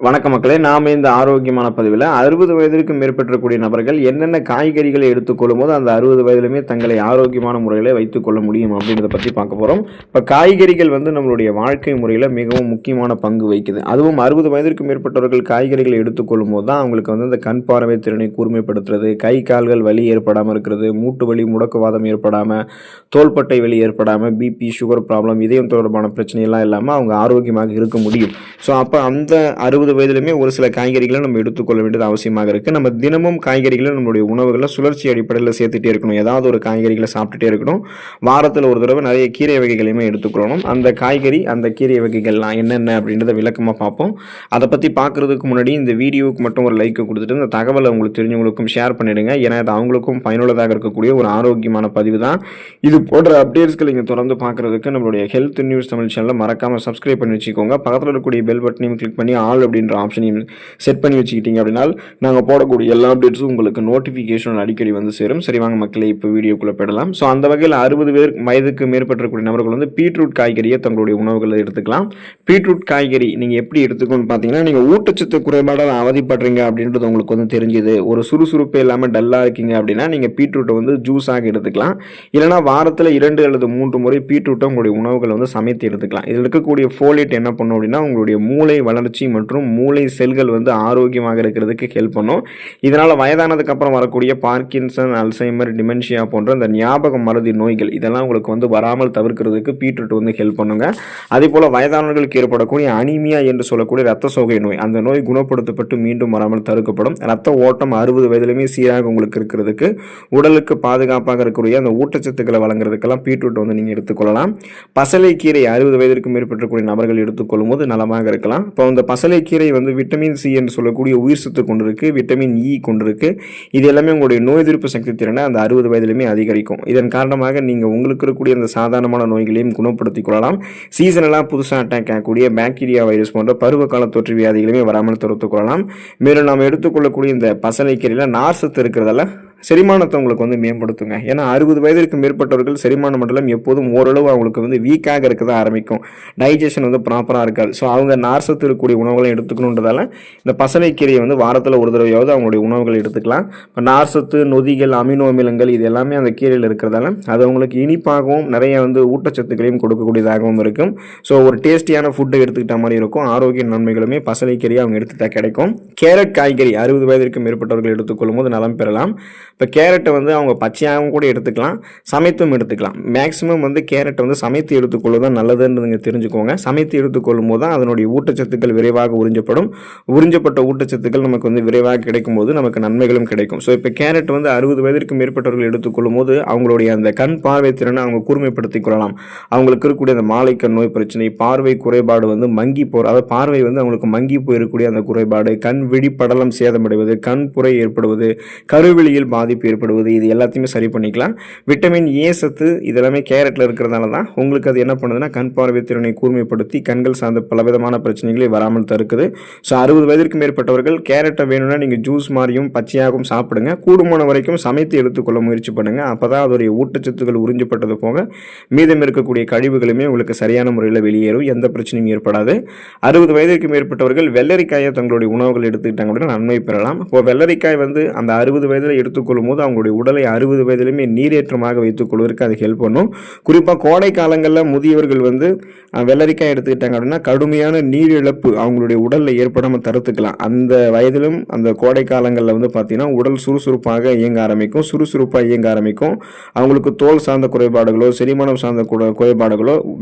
வணக்க மக்களே, நாம இந்த ஆரோக்கியமான பதிவில் 60 வயதிற்கு மேற்பட்டக்கூடிய நபர்கள் என்னென்ன காய்கறிகளை எடுத்துக்கொள்ளும் போது அந்த 60 வயதிலுமே தங்களை ஆரோக்கியமான முறையில் வைத்துக் கொள்ள முடியும் அப்படின்றத பற்றி பார்க்க போகிறோம். இப்போ காய்கறிகள் நம்மளுடைய வாழ்க்கை முறையில் மிகவும் முக்கியமான பங்கு வகிக்குது. அதுவும் 60 வயதிற்கு மேற்பட்டவர்கள் காய்கறிகளை எடுத்துக்கொள்ளும் போது தான் அவங்களுக்கு இந்த கண் பார்வை திறனை கூர்மைப்படுத்துறது, கை கால்கள் வலி ஏற்படாமல் இருக்கிறது, மூட்டு வலி முடக்குவாதம் ஏற்படாமல், தோள்பட்டை வலி ஏற்படாமல், பிபி சுகர் ப்ராப்ளம் இதயம் தொடர்பான பிரச்சனையெல்லாம் இல்லாமல் அவங்க ஆரோக்கியமாக இருக்க முடியும். ஸோ அப்போ அந்த 60 வயதிலுமே ஒரு சில காய்கறிகளை நம்ம எடுத்துக்கொள்ள வேண்டியது அவசியமாக இருக்குது. நம்ம தினமும் காய்கறிகளை நம்மளுடைய உணவுகளில் சுழற்சி அடிப்படையில் சேர்த்துட்டே இருக்கணும். ஏதாவது ஒரு காய்கறிகளை சாப்பிட்டுட்டே இருக்கணும். வாரத்தில் ஒரு தடவை நிறைய கீரை வகைகளையுமே எடுத்துக்கொள்ளணும். அந்த காய்கறி அந்த கீரை வகைகள்லாம் என்னென்ன அப்படின்றத விளக்கமாக பார்ப்போம். அதை பற்றி பார்க்குறதுக்கு முன்னாடி இந்த வீடியோவுக்கு மட்டும் ஒரு லைக் கொடுத்துட்டு இந்த தகவலை உங்களுக்கு தெரிஞ்சவங்களுக்கும் ஷேர் பண்ணிடுங்க. ஏன்னா அது அவங்களுக்கும் பயனுள்ளதாக இருக்கக்கூடிய ஒரு ஆரோக்கியமான பதிவு தான். இது போன்ற அப்டேட்ஸ்களை நீங்கள் தொடர்ந்து பார்க்குறதுக்கு நம்மளுடைய ஹெல்த் நியூஸ் தமிழ் சேனலை மறக்காமல் சப்ஸ்கிரைப் பண்ணி வச்சுக்கோங்க. பக்கத்தில் இருக்கக்கூடிய பெல் பட்டனையும் கிளிக் பண்ணி ஆல் அப்படின்ற ஆப்ஷனையும் செட் பண்ணி வச்சுக்கிட்டீங்க அப்படின்னா நாங்கள் போடக்கூடிய எல்லா அப்டேட்ஸும் உங்களுக்கு நோட்டிஃபிகேஷன் அடிக்கடி சேரும். சரி வாங்க மக்களே, இப்போ வீடியோக்குள்ளே போயிடலாம். ஸோ அந்த வகையில் 60 வயதுக்கு மேற்பட்டக்கூடிய நபர்கள் பீட்ரூட் காய்கறியை தங்களுடைய உணவுகளை எடுத்துக்கலாம். பீட்ரூட் காய்கறி நீங்கள் எப்படி எடுத்துக்கணும்னு பார்த்தீங்கன்னா, நீங்கள் ஊட்டச்சத்து குறைபாடால் அவதிப்படுறீங்க அப்படின்றது உங்களுக்கு தெரிஞ்சுது, ஒரு சுறுசுறுப்பே இல்லாமல் டல்லாக இருக்கீங்க அப்படின்னா நீங்கள் பீட்ரூட்டை ஜூஸாக எடுத்துக்கலாம். இல்லைனா வாரத்தில் 2 அல்லது 3 முறை பீட்ரூட்டை உங்களுடைய உணவுகளை சமைத்து எடுத்துக்கலாம். இதில் இருக்கக்கூடிய ஃபோலேட் என்ன பண்ணும் அப்படின்னா உங்களுடைய மூளை வளர்ச்சி மற்றும் மூளை செல்கள் ஆரோக்கியமாக இருக்கிறதுக்கு ஹெல்ப் பண்ணும். இதனால் வயதானதுக்கு அப்புறம் வரக்கூடிய பார்க்கின்சன், அல்சைமர், டிமென்ஷியா போன்ற இந்த ஞாபக மறதி நோய்கள் இதெல்லாம் உங்களுக்கு வராமல் தவிர்க்கிறதுக்கு பீட்ரூட் ஹெல்ப் பண்ணுங்க. அதே போல் வயதானவர்களுக்கு ஏற்படக்கூடிய அனீமியா என்று சொல்லக்கூடிய ரத்த சோகை நோய், அந்த நோய் குணப்படுத்தப்பட்டு மீண்டும் வராமல் தடுக்கப்படும். ரத்த ஓட்டம் 60 வயதிலுமே சீராக உங்களுக்கு இருக்கிறதுக்கு, உடலுக்கு பாதுகாப்பாக இருக்கக்கூடிய அந்த ஊட்டச்சத்துக்களை வழங்குறதுக்கெல்லாம் பீட்ரூட் நீங்கள் எடுத்துக்கொள்ளலாம். பசலை கீரை 60 வயதிற்கு மேற்பட்டக்கூடிய நபர்கள் எடுத்துக்கொள்ளும் போது நலமாக இருக்கலாம். இப்போ இந்த பசலை கீரை விட்டமின் சி என்று சொல்லக்கூடிய உயிர் சத்து கொண்டிருக்கு, விட்டமின் இ கொண்டிருக்கு. இது எல்லாமே உங்களுடைய நோய் எதிர்ப்பு சக்தி திறனை அந்த 60 வயதிலுமே அதிகரிக்கும். இதன் காரணமாக நீங்கள் உங்களுக்கு இருக்கக்கூடிய அந்த சாதாரணமான நோய்களையும் குணப்படுத்திக் கொள்ளலாம். சீசனெல்லாம் புதுசாக அட்டாக் ஆகக்கூடிய பாக்டீரியா வைரஸ் போன்ற பருவகால தொற்று வியாதிகளுமே வராமல் தடுத்துக் கொள்ளலாம். மேலும் நாம் எடுத்துக்கொள்ளக்கூடிய இந்த பசலை கீரையில் நார் சத்து இருக்கிறதால செரிமானத்தை உங்களுக்கு மேம்படுத்துங்க. ஏன்னா 60 வயதிற்கு மேற்பட்டவர்கள் செரிமான மண்டலம் எப்போதும் ஓரளவு அவங்களுக்கு வீக்காக இருக்க தான் ஆரம்பிக்கும். டைஜஷன் ப்ராப்பராக இருக்காது. ஸோ அவங்க நார்சத்து இருக்கக்கூடிய உணவுகளை எடுத்துக்கணுன்றதால இந்த பசலைக்கீரையை வாரத்தில் ஒரு தடவையாவது அவங்களுடைய உணவுகளை எடுத்துக்கலாம். இப்போ நார்சத்து, நொதிகள், அமினோ அமிலங்கள் இது எல்லாமே அந்த கீரையில் இருக்கிறதால அது அவங்களுக்கு இனிப்பாகவும் நிறைய ஊட்டச்சத்துக்களையும் கொடுக்கக்கூடியதாகவும் இருக்கும். ஸோ ஒரு டேஸ்டியான ஃபுட்டை எடுத்துக்கிட்ட மாதிரி இருக்கும். ஆரோக்கிய நன்மைகளுமே பசலைக்கீரையை அவங்க எடுத்துட்டா கிடைக்கும். கேரட் காய்கறி 60 வயதிற்கு மேற்பட்டவர்கள் எடுத்துக்கொள்ளும் போது நலம் பெறலாம். இப்போ கேரட்டை அவங்க பச்சையாகவும் கூட எடுத்துக்கலாம், சமைத்தும் எடுத்துக்கலாம். மேக்ஸிமம் கேரட்டை சமைத்து எடுத்துக்கொள்வதுதான் நல்லதுன்னு நீங்கள் தெரிஞ்சுக்கோங்க. சமைத்து எடுத்துக்கொள்ளும் போது தான் அதனுடைய ஊட்டச்சத்துக்கள் விரைவாக உறிஞ்சப்படும். உறிஞ்சப்பட்ட ஊட்டச்சத்துக்கள் நமக்கு விரைவாக கிடைக்கும் போது நமக்கு நன்மைகளும் கிடைக்கும். ஸோ இப்போ கேரட் 60 வயதிற்கு மேற்பட்டவர்கள் எடுத்துக்கொள்ளும் போது அவங்களுடைய அந்த கண் பார்வை திறனை அவங்க கூர்மைப்படுத்திக் கொள்ளலாம். அவங்களுக்கு இருக்கக்கூடிய அந்த மாலைக்கண் நோய் பிரச்சனை, பார்வை குறைபாடு மங்கி போகிற, அதாவது பார்வை அவங்களுக்கு மங்கி போயிருக்கக்கூடிய அந்த குறைபாடு, கண் விழிப்படலம் சேதமடைவது, கண் புரை ஏற்படுவது, கருவிழியில் பாதிப்பு ஏற்படுவது, இது எல்லாத்தையுமே சரி பண்ணிக்கலாம். விட்டமின் ஏ சத்து இதெல்லாமே கேரட்டில் இருக்கிறதால தான் உங்களுக்கு அது என்ன பண்ணுதுன்னா கண் பார்வை திறனை கூர்மைப்படுத்தி கண்கள் சார்ந்த பலவிதமான பிரச்சனைகளை வராமல் தடுக்குது. ஸோ 60 வயதிற்கு மேற்பட்டவர்கள் கேரட்டை வேணும்னா நீங்கள் ஜூஸ் மாதிரியும் பச்சையாகவும் சாப்பிடுங்க. கூடுமான வரைக்கும் சமைத்து எடுத்துக்கொள்ள முயற்சி பண்ணுங்க. அப்போ தான் அதோடைய ஊட்டச்சத்துக்கள் உறிஞ்சப்பட்டது போக மீதம் இருக்கக்கூடிய கழிவுகளுமே உங்களுக்கு சரியான முறையில் வெளியேறும், எந்த பிரச்சனையும் ஏற்படாது. 60 வயதிற்கு மேற்பட்டவர்கள் வெள்ளரிக்காயை தங்களுடைய உணவுகள் எடுத்துக்கிட்டாங்க அப்படின்னா நன்மை பெறலாம். இப்போ வெள்ளரிக்காய் அந்த 60 வயதில் எடுத்துக்கொள்ளும் போது அவங்களுடைய உடலை 60 வயதிலுமே நீரேற்றமாக வைத்துக் கொள்வதற்கு அது ஹெல்ப் பண்ணும். குறிப்பாக கோடை காலங்களில் முதியவர்கள் வெள்ளரிக்காய் எடுத்துக்கிட்டாங்க அப்படின்னா கடுமையான நீர் இழப்பு அவங்களுடைய உடலில் ஏற்படாமல் தடுத்துக்கலாம். அந்த வயதிலும் அந்த கோடை காலங்களில் பார்த்தீங்கன்னா உடல் சுறுசுறுப்பாக இயங்க ஆரம்பிக்கும். சுறுசுறுப்பாக இயங்க ஆரம்பிக்கும். அவங்களுக்கு தோல் சார்ந்த குறைபாடுகளோ செரிமானம் சார்ந்த குறைபாடுகளோ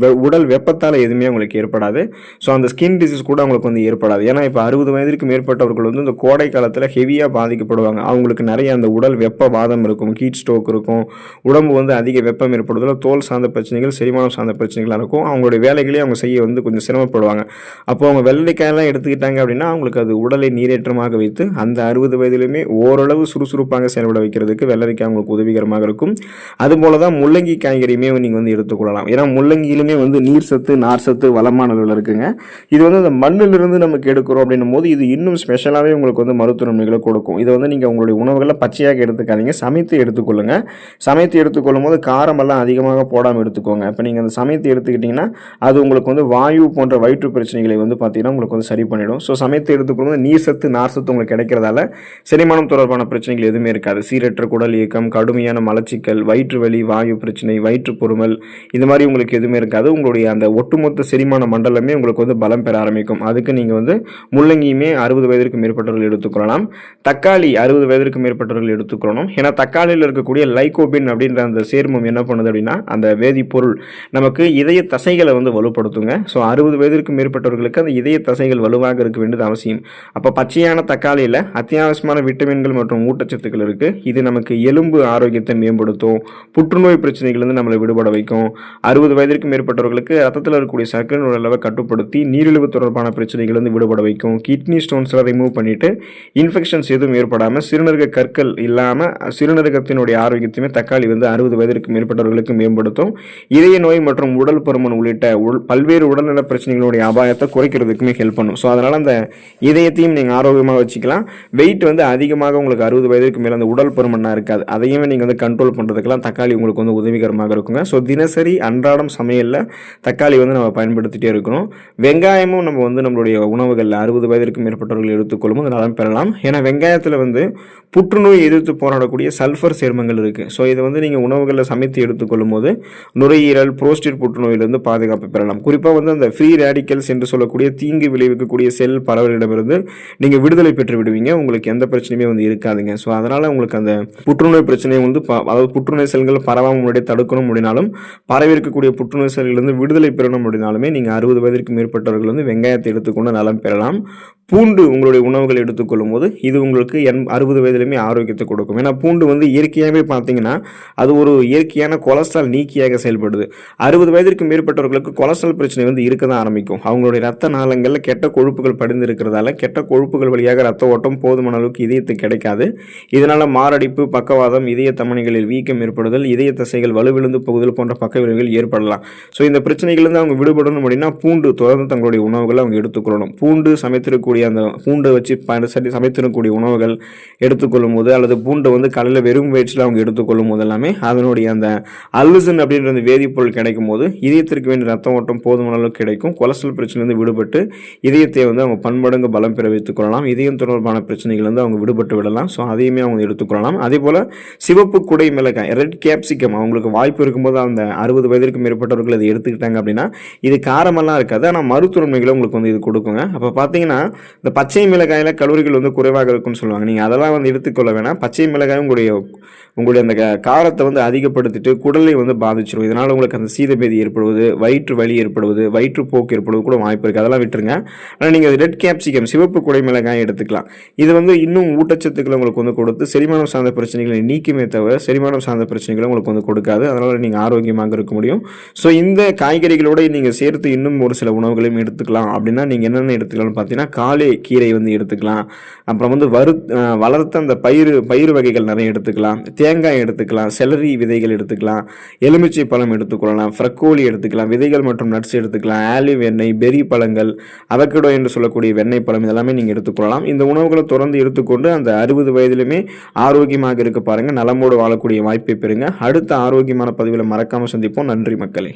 உடல் வெப்பத்தால் எதுவுமே அவங்களுக்கு ஏற்படாது. ஸோ அந்த ஸ்கின் டிசீஸ் கூட அவங்களுக்கு ஏற்படாது. ஏன்னா இப்போ 60 வயதிற்கு மேற்பட்டவர்கள் இந்த கோடை காலத்தில் ஹெவியாக பாதிக்கப்படுவாங்க. அவங்களுக்கு நிறைய அந்த உடல் வெப்ப வாதம் இருக்கும், ஹீட் ஸ்ட்ரோக் இருக்கும், உடம்பு அதிக வெப்பம் ஏற்படுவதில் தோல் சார்ந்த பிரச்சனைகள், செரிமானம் சார்ந்த பிரச்சனைகளாக இருக்கும். அவங்களுடைய வேலைகளே அவங்க செய்ய கொஞ்சம் சிரமப்படுவாங்க. அப்போ அவங்க வெள்ளரிக்காயெல்லாம் எடுத்துக்கிட்டாங்க அப்படின்னா அவங்களுக்கு அது உடலை நீரேற்றமாக வைத்து அந்த 60 வயதிலுமே ஓரளவு சுறுசுறுப்பாக செயல்பட வைக்கிறதுக்கு வெள்ளரிக்காய் அவங்களுக்கு உதவிகரமாக இருக்கும். அதுபோல தான் முள்ளங்கி காய்கறியுமே நீங்கள் எடுத்துக்கொள்ளலாம். ஏன்னா முள்ளங்கியிலுமே நீர் சத்து, நார் சத்து வளமான அளவில் இருக்குங்க. இது அந்த மண்ணிலிருந்து நமக்கு எடுக்கிறோம் அப்படின்னும் போது இது இன்னும் ஸ்பெஷலாகவே உங்களுக்கு மருத்துவ நன்மைகளை கொடுக்கும். இதை நீங்கள் உங்களுடைய உணவுகளை பச்சையாக எடுத்துக்காதீங்க, சமைத்து எடுத்துக்கொள்ளுங்க. சமைத்து எடுத்துக்கொள்ளும் போது காரமெல்லாம் அதிகமாக போடாமல் எடுத்துக்கோங்க. இப்போ நீங்கள் அந்த சமைத்து எடுத்துக்கிட்டிங்கன்னா அது உங்களுக்கு வந்து வாயு போன்ற வயிற்று பிரச்சனைகளை வந்து பார்த்தீங்கன்னா உங்களுக்கு வந்து சரி பண்ணிடும். ஸோ சமைத்து எடுத்துக்கொள்ளும் போது நீர் சத்து, நார் சத்து உங்களுக்கு கிடைக்கிறதால செரிமானம் தொடர்பான பிரச்சனைகள் எதுவுமே இருக்காது. சீரற்ற குடல் இயக்கம், கடுமையான மலச்சிக்கல், வயிற்று வலி, வாயு பிரச்சனை, வயிற்று பொறுமல் இந்த மாதிரி உங்களுக்கு எதுவுமே இருக்காது. உங்களுடைய அந்த ஒட்டுமொத்த செரிமான மண்டலமே உங்களுக்கு வந்து பலம் பெற ஆரம்பிக்கும். அதுக்கு நீங்கள் வந்து முள்ளங்கியுமே 60 வயதிற்கு மேற்பட்டவர்கள் எடுத்துக்கொள்ளலாம். தக்காளி 60 வயதிற்கு மேற்பட்டவர்கள் எடுத்துக்கொள்ளணும். ஏன்னா தக்காளியில் இருக்கக்கூடிய லைகோபின் அப்படின்ற அந்த சேர்மம் என்ன பண்ணுது அப்படின்னா அந்த வேதிப்பொருள் நமக்கு இதய தசைகளை வந்து வலுப்படுத்துங்க. ஸோ 60 வயதிற்கு மேற்பட்டவர்களுக்கு அந்த இதய தசைகள் வலுவாக இருக்க வேண்டியது அவசியம். அப்போ பச்சையான தக்காளியில் அத்தியாவசியமான விட்டமின்கள் மற்றும் ஊட்டச்சத்துக்கள் இருக்குது. இது நமக்கு எலும்பு ஆரோக்கியத்தை மேம்படுத்தும், புற்றுநோய் பிரச்சனைகள்லேருந்து நம்மளை விடுபட வைக்கும். 60 வயதிற்கு மேற்பட்டவர்களுக்கு ரத்தத்தில் இருக்கக்கூடிய சர்க்கரை அளவை கட்டுப்படுத்தி நீரிழிவு தொடர்பான பிரச்சனைகள்லேருந்து விடுபட வைக்கும். கிட்னி ஸ்டோன்ஸ்லாம் ரிமூவ் பண்ணிவிட்டு இன்ஃபெக்ஷன்ஸ் எதுவும் ஏற்படாமல் சிறுநீரக கற்கள் இல்லாமல் சிறுநீரகத்தினுடைய ஆரோக்கியத்தையுமே தக்காளி வந்து 60 வயதிற்கு மேற்பட்டவர்களுக்கு மேம்படுத்தும். இதய நோய் மற்றும் உடல் பருமன் உள்ளிட்ட பல்வேறு உடல்நல பிரச்சனைகளுடைய அபாயத்தை குறைக்கிறதுக்குமே ஹெல்ப் பண்ணும். ஸோ அதனால் அந்த இதயத்தையும் நீங்கள் ஆரோக்கியமாக வச்சுக்கலாம். வெயிட் வந்து அதிகமாக உங்களுக்கு 60 வயதிற்கு மேலே அந்த உடல் பருமனாக இருக்காது. அதையுமே நீங்கள் வந்து கண்ட்ரோல் பண்ணுறதுக்கெல்லாம் தக்காளி உங்களுக்கு வந்து உதவிகரமாக இருக்குங்க. ஸோ தினசரி அன்றாடம் சமையலில் தக்காளி வந்து நம்ம பயன்படுத்திகிட்டே இருக்கணும். வெங்காயமும் நம்ம வந்து நம்மளுடைய உணவுகளில் 60 வயதிற்கு மேற்பட்டவர்கள் எடுத்துக்கொள்ளும் போது நலம் பெறலாம். ஏன்னா வெங்காயத்தில் வந்து புற்றுநோய் எதிர்த்து போராடக்கூடிய சல்ஃபர் சேர்மங்கள் இருக்குது. ஸோ இதை வந்து நீங்கள் உணவுகளில் சமைத்து எடுத்துக்கொள்ளும் போது நுரையீரல், புரோஸ்டேட் புற்றுநோயிலிருந்து பாதுகாப்பு பெறலாம். குறிப்பாக வந்து அந்த ஃப்ரீ ரேடிக்கல்ஸ் என்று சொல்லக்கூடிய தீங்கு விளைவிக்கக்கூடிய செல் பரவலிடமிருந்து நீங்கள் விடுதலை பெற்று விடுவீங்க. உங்களுக்கு எந்த பிரச்சனையுமே வந்து இருக்காதுங்க. ஸோ அதனால் உங்களுக்கு அந்த புற்றுநோய் பிரச்சனையை வந்து அதாவது புற்றுநோய் செல்கள் பரவாமல் முன்னாடியே தடுக்கணும் அப்படின்னாலும் பரவி இருக்கக்கூடிய புற்றுநோய் செல்களிலிருந்து விடுதலை பெறணும் அப்படின்னாலுமே நீங்கள் 60 வயதிற்கு மேற்பட்டவர்கள் வந்து வெங்காயத்தை எடுத்துக்கொண்டு நலம் பெறலாம். பூண்டு உங்களுடைய உணவுகள் எடுத்துக்கொள்ளும் போது இது உங்களுக்கு 60 வயதிலுமே ஆரோக்கியத்தை கொடுக்கும். ஏன்னா பூண்டு வந்து இயற்கையாகவே பார்த்தீங்கன்னா அது ஒரு இயற்கையான கொலஸ்ட்ரால் நீக்கியாக செயல்படுது. 60 வயதிற்கு மேற்பட்டவர்களுக்கு கொலஸ்ட்ரால் பிரச்சனை வந்து இருக்க தான் ஆரம்பிக்கும். அவங்களுடைய ரத்த நாளங்களில் கெட்ட கொழுப்புகள் படிந்து இருக்கிறதால கெட்ட கொழுப்புகள் வழியாக ரத்த ஓட்டம் போதுமான அளவுக்கு இதயத்துக்கு கிடைக்காது. இதனால் மாரடைப்பு, பக்கவாதம், இதய தமனிகளில் வீக்கம் ஏற்படுதல், இதய தசைகள் வலுவிழந்து போகுதல் போன்ற பக்க விளைவுகள் ஏற்படலாம். ஸோ இந்த பிரச்சனைகளிலிருந்து அவங்க விடுபடணும் அப்படின்னா பூண்டு தொடர்ந்து தங்களுடைய உணவுகளை அவங்க எடுத்துக்கொள்ளணும். பூண்டு சமைத்திருக்கக்கூடிய அந்த பூண்டை வச்சு சமைத்திருக்கக்கூடிய உணவுகள் எடுத்துக்கொள்ளும் போது அல்லது பூண்டை வந்து காலையில் வெறும் வயிற்றில் அவங்க எடுத்துக்கொள்ளும் போது எல்லாமே அதனுடைய அந்த அல்லுசின் அப்படின்ற அந்த வேதிப்பொருள் கிடைக்கும் போது இதயத்திற்கு வேண்டிய ரத்த ஓட்டம் போதுமான அளவுக்கு கிடைக்கும். கொலஸ்ட்ரால் பிரச்சனையிலிருந்து விடுபட்டு இதயத்தை வந்து அவங்க பன்மடங்கு பலம் பெற வைத்துக் கொள்ளலாம். இதயம் தொடர்பான பிரச்சனைகள் வந்து அவங்க விடுபட்டு விடலாம். ஸோ அதையுமே அவங்க எடுத்துக்கொள்ளலாம். அதே போல் சிவப்பு குடை மிளகாய், ரெட் கேப்சிகம், அவங்களுக்கு வாய்ப்பு இருக்கும்போது அந்த 60 வயதிற்கு மேற்பட்டவர்கள் அதை எடுத்துக்கிட்டாங்க அப்படின்னா இது காரமெல்லாம் இருக்காது, ஆனால் மருத்துவமைகளை உங்களுக்கு வந்து இது கொடுக்குங்க. அப்போ பார்த்தீங்கன்னா இந்த பச்சை மிளகாயில் கலோரிகள் வந்து குறைவாக இருக்குன்னு சொல்லுவாங்க. நீங்கள் அதெல்லாம் வந்து எடுத்துக்கொள்ள வேணாம். பச்சை மிளகாய் உங்களுடைய அந்த காரத்தை வந்து அதிகப்படுத்திட்டு குடலை வந்து பாதிச்சிடும். இதனால் உங்களுக்கு அந்த சீதபேதி ஏற்படுவது, வயிற்று வலி ஏற்படுவது, வயிற்றுப்போக்கு ஏற்படுவது கூட வாய்ப்பு இருக்குது. அதெல்லாம் விட்டுருங்க. ஆனால் நீங்கள் ரெட் கேப்சிகம், சிவப்பு குடை மிளகாய் எடுத்துக்கலாம். இது வந்து இன்னும் ஊட்டச்சத்துக்களை உங்களுக்கு வந்து கொடுத்து செரிமானம் சார்ந்த பிரச்சனைகளை நீக்குமே தவிர செரிமானம் சார்ந்த பிரச்சனைகளை உங்களுக்கு வந்து கொடுக்காது. அதனால் நீங்கள் ஆரோக்கியமாக இருக்க முடியும். ஸோ இந்த காய்கறிகளோடு நீங்கள் சேர்த்து இன்னும் ஒரு சில உணவுகளையும் எடுத்துக்கலாம். அப்படின்னா நீங்கள் என்னென்ன எடுத்துக்கலாம்னு பார்த்தீங்கன்னா காலை கீரை வந்து எடுத்துக்கலாம். அப்புறம் வந்து வளர்த்த அந்த பயிறு வகைகள் நிறைய எடுத்துக்கலாம். தேங்காய் எடுத்துக்கலாம். செலரி விதைகள் எடுத்துக்கலாம். எலுமிச்சை பழம் எடுத்துக்கொள்ளலாம். ஃப்ரக்கோலி எடுத்துக்கலாம். விதைகள் மற்றும் நட்ஸ் எடுத்துக்கலாம். ஆலிவ் எண்ணெய், பெரி பழங்கள், அவகேடோ என்று சொல்லக்கூடிய வெண்ணெய் பழம் இதெல்லாமே நீங்கள் எடுத்துக்கொள்ளலாம். இந்த உணவுகளை தொடர்ந்து எடுத்துக்கொண்டு அந்த 60 வயதிலுமே ஆரோக்கியமாக இருக்க பாருங்கள். நலமோடு வாழக்கூடிய வாய்ப்பை பெறுங்க. அடுத்த ஆரோக்கியமான பதிவில் மறக்காமல் சந்திப்போம். நன்றி மக்களே.